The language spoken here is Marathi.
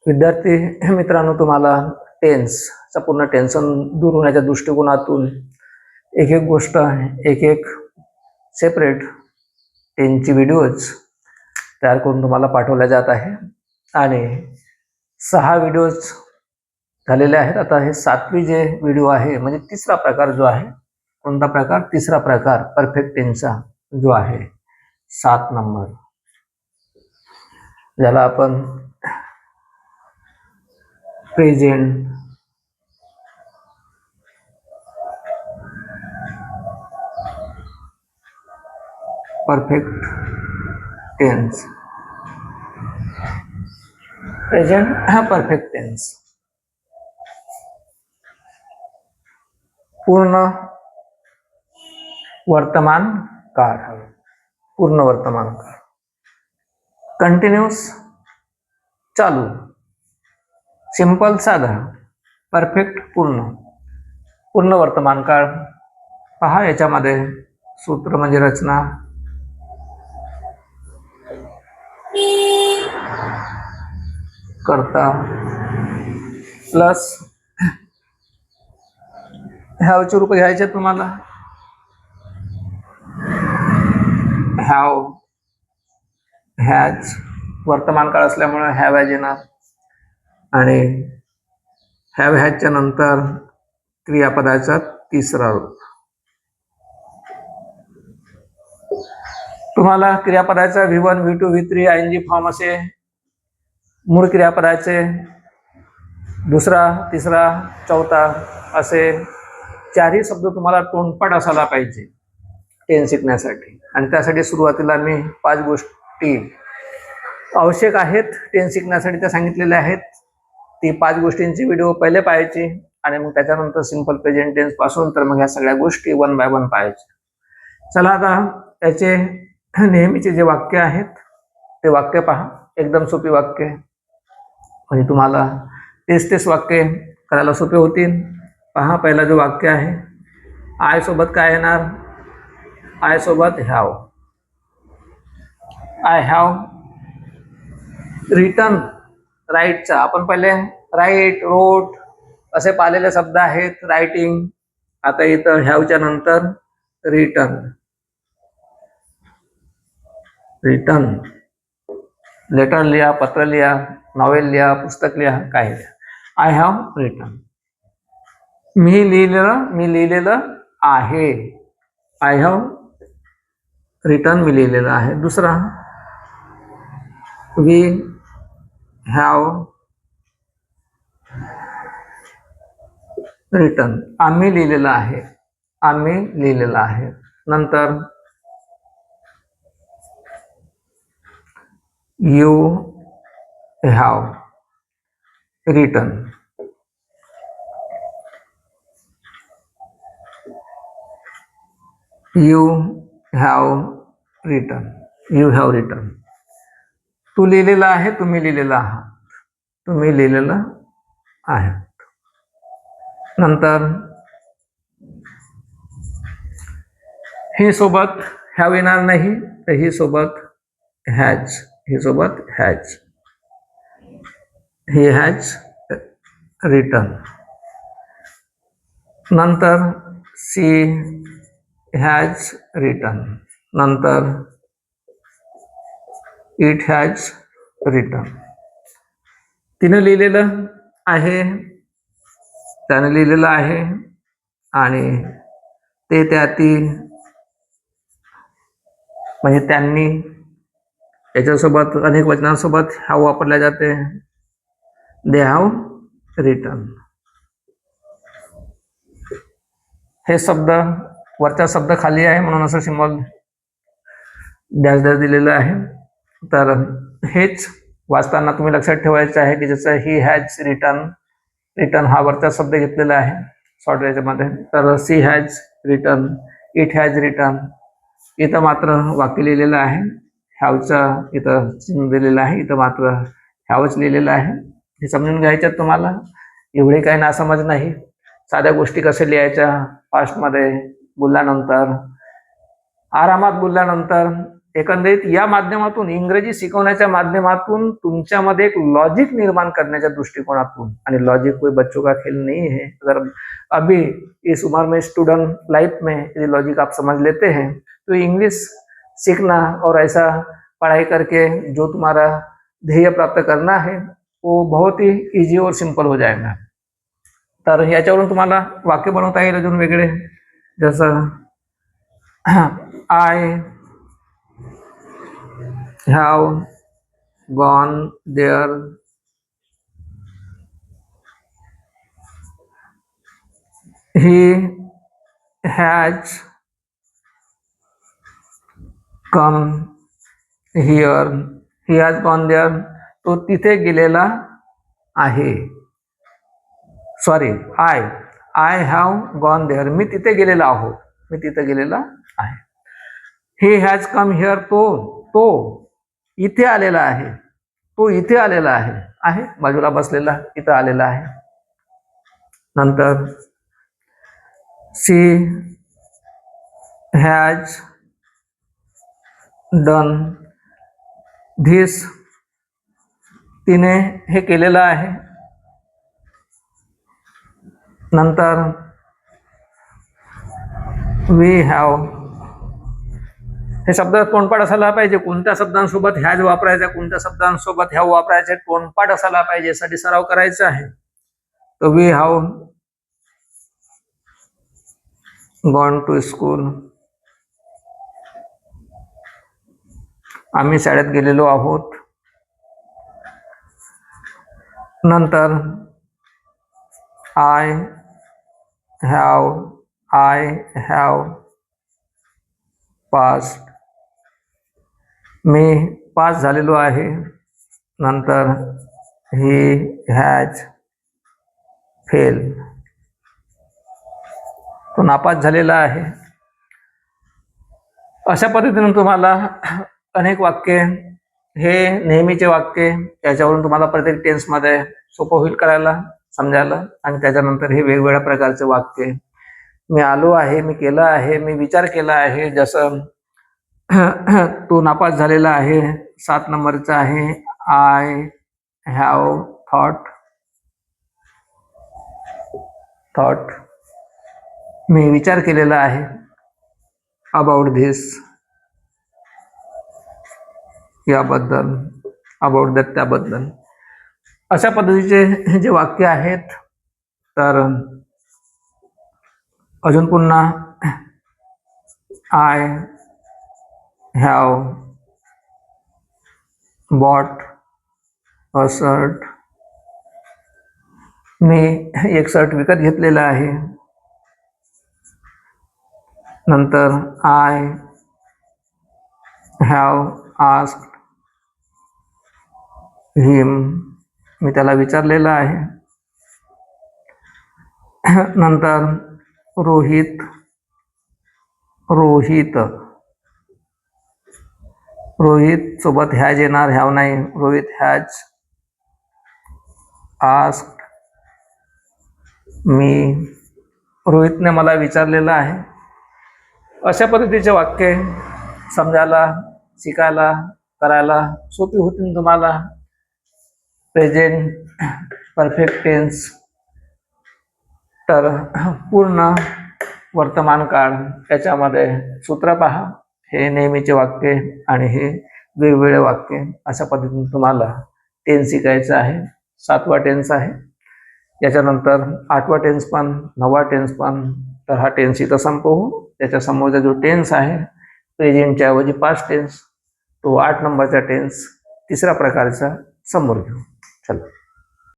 विद्यार्थी मित्रांनो, तुम्हाला टेन्सचा पूर्ण टेन्शन दूर होण्याच्या दृष्टिकोनातून एक एक गोष्ट एक एक सेपरेट टेन्सची व्हिडिओज तयार करून तुम्हाला पाठवल्या जात आहे आणि 6 व्हिडिओज झालेले आहेत. आता हे 7वी जे व्हिडिओ आहे म्हणजे तिसरा प्रकार जो आहे, कोणता प्रकार? तिसरा प्रकार परफेक्ट टेन्सचा जो आहे 7 नंबर, ज्याला आपण प्रेझेंट परफेक्ट टेन्स, प्रेझेंट हा परफेक्ट टेन्स, पूर्ण वर्तमान काळ, पूर्ण वर्तमान काळ, कंटिन्यूस चालू, सिंपल साधा, परफेक्ट पूर्ण, पूर्ण वर्तमान काळ. पहा, याच्यामध्ये सूत्र म्हणजे रचना, करता प्लस हॅवचे रूप घ्यायचे तुम्हाला. हॅव, हॅज वर्तमान काळ असल्यामुळे हॅव हॅज येणार आणि हॅव हॅजच्या नंतर क्रियापदाचा तिसरा रूप. तुम्हाला क्रियापदाचा V1, V2, V3 ING form असे मूळ क्रियापदाचे दुसरा, तिसरा, चौथा असे 4ही शब्द तुम्हाला तोंडपाठ असायला पाहिजे टेन्स शिकण्यासाठी. आणि त्यासाठी सुरुवातीला मी 5 गोष्टी आवश्यक आहेत टेन्स शिकण्यासाठी त्या सांगितलेल्या आहेत. ती 5 गोष्टींची व्हिडिओ पहिले पाहायची आणि मग त्याच्यानंतर सिंपल प्रेझेंट टेन्स पासून तर मग ह्या सगळ्या गोष्टी 1 बाय 1 पाहायच्या. चला आता याचे नेहमीचे जे वाक्य आहेत ते वाक्य पहा. एकदम सोपी वाक्य म्हणजे तुम्हाला तेच वाक्य करायला सोपे होतील. पहा, पहिला जो वाक्य आहे, आय सोबत काय येणार? आय सोबत हॅव. आय हॅव रिटन, राईटचा आपण पहिले राईट, रोट असे पाहिलेले शब्द आहेत. रायटिंग. आता इथं हॅवच्या नंतर रिटन, रिटन लेटर लिहा, पत्र लिहा, नॉवेल लिहा, पुस्तक लिहा, काय लिहा. I have return. मी लिहिलेलं आहे. आय हॅव रिटन, मी लिहिलेलं आहे. दुसरा, वी हॅव रिटन, आम्ही लिहिलेलं आहे. आम्ही लिहिलेलं आहे. नंतर you have written. You have written, you have written. तू लिहिलेलं आहे, तुम्ही लिहिलेलं आहात, तुम्ही लिहिलेलं आहे. नंतर ही सोबत हॅव येणार नाही, तर ही सोबत हॅज, ही सोबत हॅज, ही हॅज रिटन. नंतर सी हॅज रिटन. नंतर इट हॅज रिटन. तिने लिहिलेलं आहे, त्याने लिहिलेलं आहे आणि ते, त्या, ती म्हणजे त्यांनी, याच्यासोबत अनेक वचनांसोबत हॅव वापरल्या जाते. They have written. हे शब्द वरचा शब्द खाली आहे म्हणून असं सिंबल डॅश डॅश दिलेलं आहे. तर हेच वाचताना तुम्ही लक्षात ठेवायचं आहे की जसं ही हॅज रिटन, रिटन हा वरचा शब्द घेतलेला आहे शॉर्ट याच्यामध्ये. तर she has written, it has written. इथं मात्र वाक्य लिहिलेलं आहे, हॅवचा इथं चिन्ह दिलेलं आहे, इथं मात्र हॅवच लिहिलेलं आहे. हे समजून घ्यायच्यात तुम्हाला. एवढे काही नासमज नाही. साध्या गोष्टी कशा लिहायच्या फास्टमध्ये बोलल्यानंतर, आरामात बोलल्यानंतर एकंदरीत या माध्यमातून, इंग्रजी शिकवण्याच्या माध्यमातून तुमच्यामध्ये एक लॉजिक निर्माण करण्याच्या दृष्टिकोनातून, आणि लॉजिक कोई बच्चों का खेल नहीं है, अगर अभी इस उम्र में स्टूडेंट लाइफ में यदि लॉजिक आप समझ लेते हैं तो इंग्लिश सीखना और ऐसा पढ़ाई करके जो तुम्हारा ध्येय प्राप्त करना है वो बहुत ही इजी और सिंपल हो जाएगा. तर याच्यावरून तुम्हाला वाक्य बनवता येईल अजून वेगळे, जसं I have gone there, he has come here, he has gone there, तो तिथे गेलेला आहे. Sorry, I have gone there, मी तिथे गेलेला आहो, मी तिथे गेलेला आहे. ही हॅज कम हिअर, तो इथे आलेला आहे, तो इथे आलेला आहे बाजूला बसलेला इथं आलेला आहे. नंतर शी हॅज डन धिस, तिने हे केलेलं आहे. नंतर वी हॅव, हे शब्द तोंडपाठ असायला पाहिजे. कोणत्या शब्दांसोबत हॅज वापरायचा, कोणत्या शब्दांसोबत हॅव वापरायचे, तोंडपाठ असायला पाहिजे, यासाठी सराव करायचा आहे. तर we have gone to school, आम्ही शाळेत गेलेलो आहोत. नंतर आय हॅव पास्ट, मी पास झालेलो आहे. नंतर ही हॅज फेल, तो नापास झालेला आहे. अशा पद्धतीने तुम्हाला अनेक वाक्य, हे नेहमीचे वाक्य, त्याच्यावरून तुम्हाला प्रत्येक टेन्समध्ये सोपं होईल करायला, समजायला. आणि त्याच्यानंतर हे वेगवेगळ्या प्रकारचे वाक्य, मी आलो आहे, मी केलं आहे, मी विचार केला आहे. जसं तो नापास झालेला आहे, 7 नंबरचा आहे. आय हॅव थॉट, मी विचार केलेला आहे. अबाउट धिस, याबद्दल. अबाउट दॅट, त्याबद्दल. अशा पद्धतीचे जे वाक्य आहेत. तर अजून पुन्हा I have bought a shirt, मी एक शर्ट विकत घेतलेला आहे. नंतर आय हॅव आस्क्ड हिम, मी त्याला विचारलेलं आहे. नंतर रोहित सोबत हॅज येणार, हॅव नाही. रोहित हॅज आस्क्ड मी, रोहितने मला विचारलेलं आहे. अशा पद्धतीचे वाक्य समजायला, शिकायला, करायला सोपी होतील तुम्हाला. प्रेझेंट परफेक्ट टेन्स, तर पूर्ण वर्तमान काळ, त्याच्यामध्ये सूत्र पहा. हे नेहमीचे वाक्य आणि हे वेगवेगळे वाक्य. अशा पद्धतीने तुम्हाला टेन्स शिकायचं आहे. 7वा टेन्स आहे, याच्यानंतर 8वा टेन्स पण, 9वा टेन्स पण. तर हा टेन्स इथं संपवू. त्याच्या समोरचा जो टेन्स आहे प्रेझेंटच्या ऐवजी पास्ट टेन्स, तो 8 नंबरचा टेन्स, तिसऱ्या प्रकारचा समोर घेऊ. चला.